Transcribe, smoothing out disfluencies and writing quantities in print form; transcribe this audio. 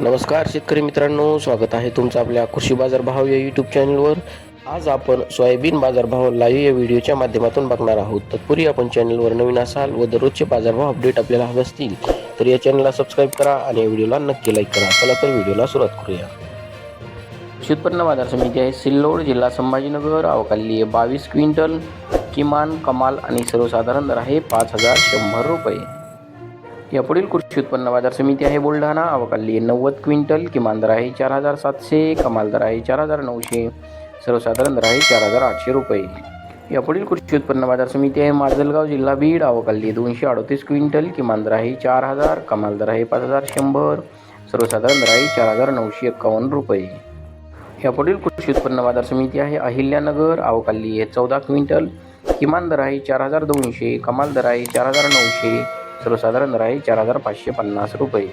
नमस्कार शेतकरी मित्रांनो, स्वागत आहे तुमचं आपल्या कृषी बाजार भाव या यूट्यूब चॅनलवर. आज आपण सोयाबीन बाजारभाव लाईव्ह या व्हिडिओच्या माध्यमातून बघणार आहोत. तत्पूर्वी आपण चॅनलवर नवीन असाल व दररोजचे बाजारभाव अपडेट आपल्याला हवे असतील तर या चॅनलला सबस्क्राईब करा आणि या व्हिडिओला नक्की लाईक करा. चला तर व्हिडिओला सुरुवात करूया. कृषी उत्पन्न बाजार समिती आहे सिल्लोड, जिल्हा संभाजीनगर. आवकाली आहे 22 क्विंटल. किमान, कमाल आणि सर्वसाधारण दर आहे 5100 रुपये. यापुढील कृषी उत्पन्न बाजार समिती आहे बुलढाणा. आवकाली आहे 90 क्विंटल. किमान दर आहे 4700, कमाल दर आहे 4900, सर्वसाधारण दर आहे 4800 रुपये. यापुढील कृषी उत्पन्न बाजार समिती आहे माजलगाव, जिल्हा बीड. आवकाली 238 क्विंटल. किमान दर आहे 4000, कमाल दर आहे 5100, सर्वसाधारण दर आहे 4951 रुपये. यापुढील कृषी उत्पन्न बाजार समिती आहे अहिल्यानगर. आवकाली आहे 14 क्विंटल. किमान दर आहे 4200, कमाल दर आहे 4900, सर्वसाधारण दर आहे 4550 रुपये.